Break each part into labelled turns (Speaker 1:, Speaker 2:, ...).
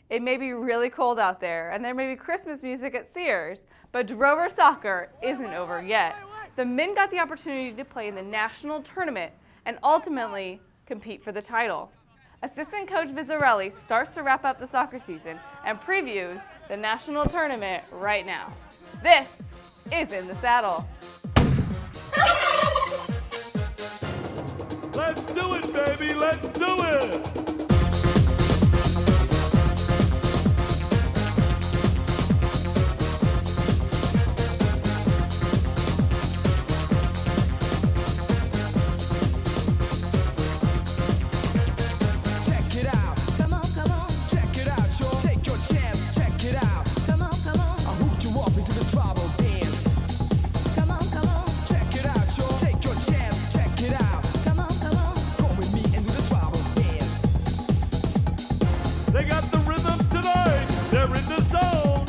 Speaker 1: It may be really cold out there, and there may be Christmas music at Sears, but Drover soccer isn't over yet. The men got the opportunity to play in the national tournament and ultimately compete for the title. Assistant Coach Vizarelis starts to wrap up the soccer season and previews the national tournament right now. This is In the Saddle.
Speaker 2: Let's do it, baby, let's do it! They got the rhythm tonight. They're in the zone.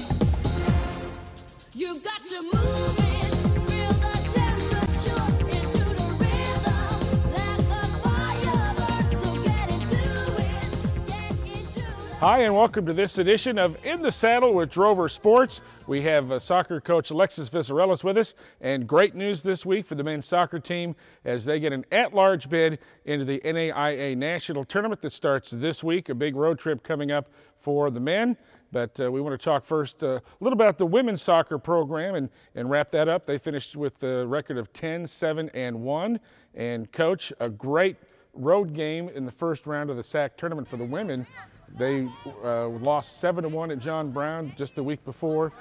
Speaker 3: You got to move it, feel the temperature into the rhythm. Let the fire burn, so get into it. Get into it.
Speaker 4: Hi, and welcome to this edition of In the Saddle with Drover Sports. We have soccer coach Alexis Vizarelis with us, and great news this week for the men's soccer team as they get an at-large bid into the NAIA National Tournament that starts this week. A big road trip coming up for the men, but we want to talk first a little about the women's soccer program and wrap that up. They finished with the record of 10-7-1, and coach, a great road game in the first round of the SAC tournament for the women. They lost 7-1 at John Brown just the week before,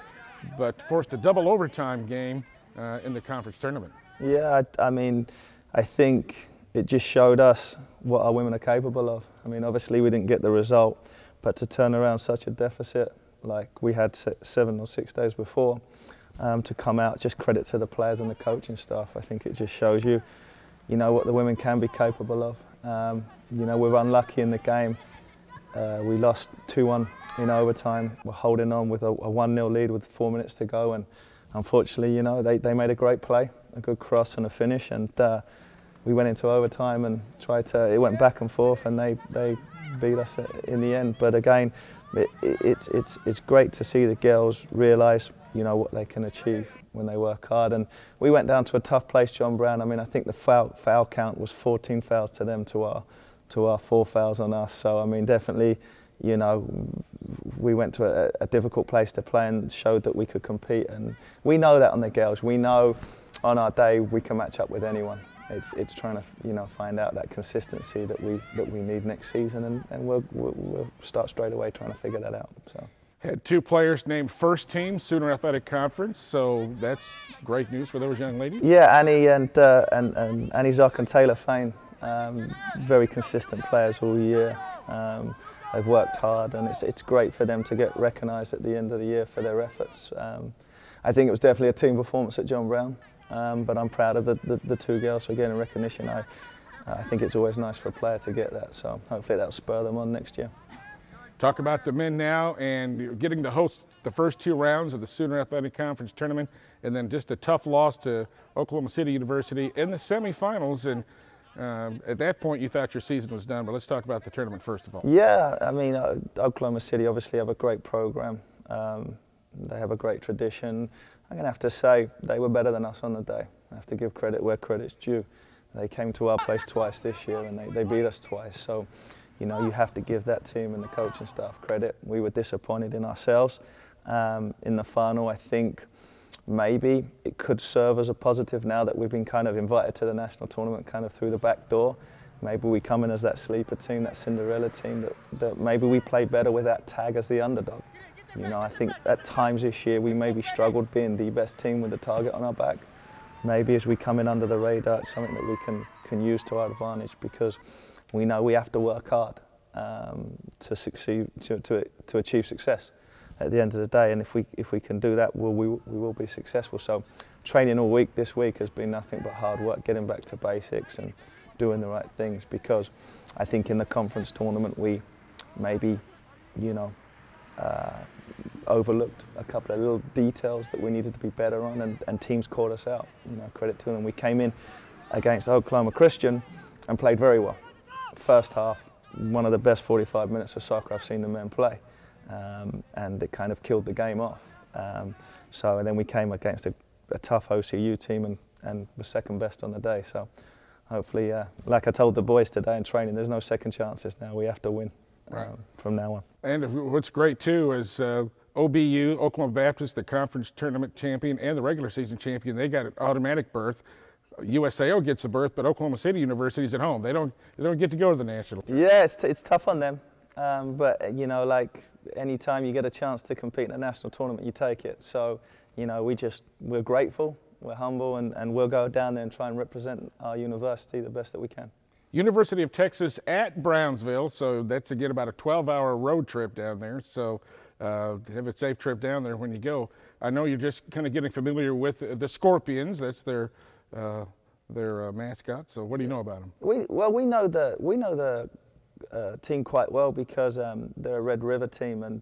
Speaker 4: but forced a double overtime game in the conference tournament.
Speaker 5: Yeah, I mean, I think it just showed us what our women are capable of. I mean, obviously we didn't get the result, but to turn around such a deficit like we had 7 or 6 days before, to come out, just credit to the players and the coaching staff. I think it just shows you, what the women can be capable of. We were unlucky in the game. We lost 2-1 in overtime. We're holding on with a 1-0 lead with 4 minutes to go, and unfortunately, they made a great play, a good cross and a finish, and we went into overtime and it went back and forth, and they beat us in the end. But again, it's great to see the girls realise, what they can achieve when they work hard. And we went down to a tough place, John Brown. I mean, I think the foul count was 14 fouls to them to our 4 fouls on us. So I mean, definitely, we went to a difficult place to play and showed that we could compete. And we know that on the girls. We know on our day we can match up with anyone. It's trying to find out that consistency that we need next season, and we'll start straight away trying to figure that out. So.
Speaker 4: Had 2 players named first team Sooner Athletic Conference, so that's great news for those young ladies.
Speaker 5: Yeah, Annie and Annie Zock and Taylor Fain, very consistent players all year. They've worked hard, and it's great for them to get recognised at the end of the year for their efforts. I think it was definitely a team performance at John Brown, but I'm proud of the 2 girls for getting recognition. I think it's always nice for a player to get that, so hopefully that'll spur them on next year.
Speaker 4: Talk about the men now, and you're getting to host the first 2 rounds of the Sooner Athletic Conference tournament, and then just a tough loss to Oklahoma City University in the semifinals. And at that point, you thought your season was done, but let's talk about the tournament first of all.
Speaker 5: Yeah, I mean, Oklahoma City obviously have a great program. They have a great tradition. I'm going to have to say they were better than us on the day. I have to give credit where credit's due. They came to our place twice this year, and they beat us twice. So, you have to give that team and the coaching staff credit. We were disappointed in ourselves. In the final, I think maybe it could serve as a positive now that we've been kind of invited to the national tournament kind of through the back door. Maybe we come in as that sleeper team, that Cinderella team, that maybe we play better with that tag as the underdog. I think at times this year we maybe struggled being the best team with the target on our back. Maybe as we come in under the radar, it's something that we can use to our advantage, because we know we have to work hard to succeed, to achieve success at the end of the day. And if we can do that, we will be successful. So training all week this week has been nothing but hard work, getting back to basics and doing the right things, because I think in the conference tournament we maybe, overlooked a couple of little details that we needed to be better on, and teams caught us out. Credit to them. We came in against Oklahoma Christian and played very well. First half, one of the best 45 minutes of soccer I've seen the men play. and it kind of killed the game off. And then we came against a tough OCU team and were second best on the day. So hopefully, like I told the boys today in training, there's no second chances now. We have to win from now on.
Speaker 4: And what's great too is OBU, Oklahoma Baptist, the conference tournament champion and the regular season champion, they got an automatic berth. USAO gets a berth, but Oklahoma City University's at home. They don't get to go to the national.
Speaker 5: Yeah, it's tough on them. But you know, like any time you get a chance to compete in a national tournament, you take it. So, you know, we're grateful, we're humble, and we'll go down there and try and represent our university the best that we can.
Speaker 4: University of Texas at Brownsville, so that's again about a 12-hour road trip down there. So have a safe trip down there when you go. I know you're just kind of getting familiar with the Scorpions. That's their mascot. So what do you know about them?
Speaker 5: We know the team quite well because they're a Red River team, and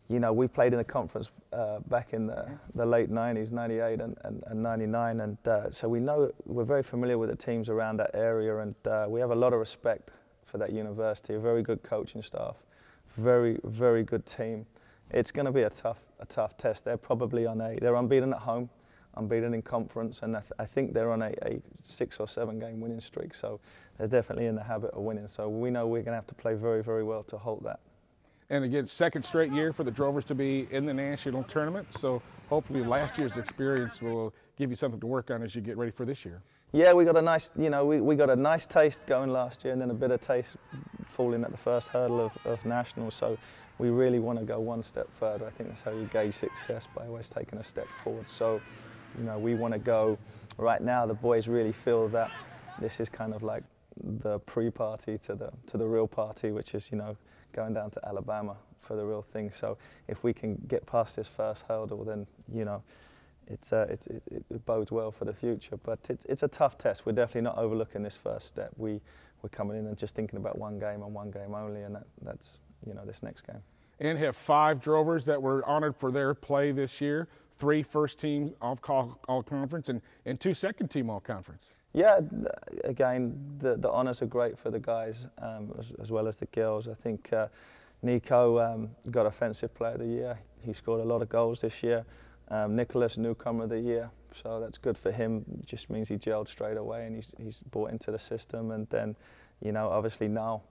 Speaker 5: you know, we played in the conference back in the late 90s, 98 and 99, and so we're very familiar with the teams around that area, and we have a lot of respect for that university. A very good coaching staff, very, very good team. It's going to be a tough test. They're probably they're unbeaten at home, unbeaten in conference, and I think they're on a 6 or 7 game winning streak. So they're definitely in the habit of winning. So we know we're going to have to play very, very well to hold that.
Speaker 4: And again, second straight year for the Drovers to be in the national tournament. So hopefully last year's experience will give you something to work on as you get ready for this year.
Speaker 5: Yeah, we got a nice, you know, we got a nice taste going last year, and then a bitter taste falling at the first hurdle of nationals. So we really want to go one step further. I think that's how you gauge success, by always taking a step forward. So, you know, we want to go. Right now, the boys really feel that this is kind of like the pre-party to the real party, which is, you know, going down to Alabama for the real thing. So if we can get past this first hurdle, then, you know, it bodes well for the future. But it's a tough test. We're definitely not overlooking this first step. We're coming in and just thinking about one game and one game only, and that's, you know, this next game.
Speaker 4: And have 5 Drovers that were honored for their play this year, 3 first team all conference and 2 second team all conference.
Speaker 5: Yeah, again, the honors are great for the guys as well as the girls. I think Nico got Offensive Player of the Year. He scored a lot of goals this year. Nicholas, Newcomer of the Year. So that's good for him. It just means he gelled straight away and he's bought into the system. And then, you know, obviously now,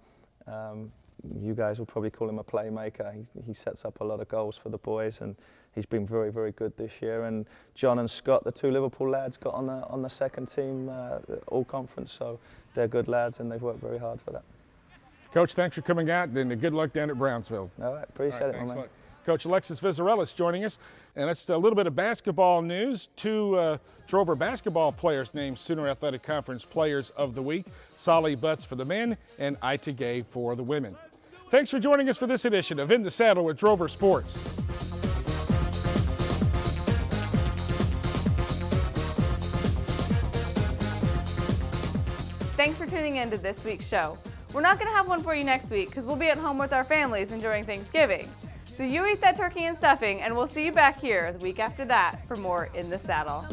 Speaker 5: you guys will probably call him a playmaker. He sets up a lot of goals for the boys, and he's been very, very good this year. And John and Scott, the 2 Liverpool lads, got on the second team all conference, so they're good lads and they've worked very hard for that.
Speaker 4: Coach, thanks for coming out, and good luck down at Brownsville.
Speaker 5: All right, appreciate it, my man.
Speaker 4: Coach Alexis Vizarelis joining us, and that's a little bit of basketball news. 2 Drover basketball players named Sooner Athletic Conference Players of the Week, Solly Butts for the men and Ita Gay for the women. Thanks for joining us for this edition of In the Saddle with Drover Sports.
Speaker 1: Thanks for tuning in to this week's show. We're not going to have one for you next week because we'll be at home with our families enjoying Thanksgiving. So you eat that turkey and stuffing, and we'll see you back here the week after that for more In the Saddle.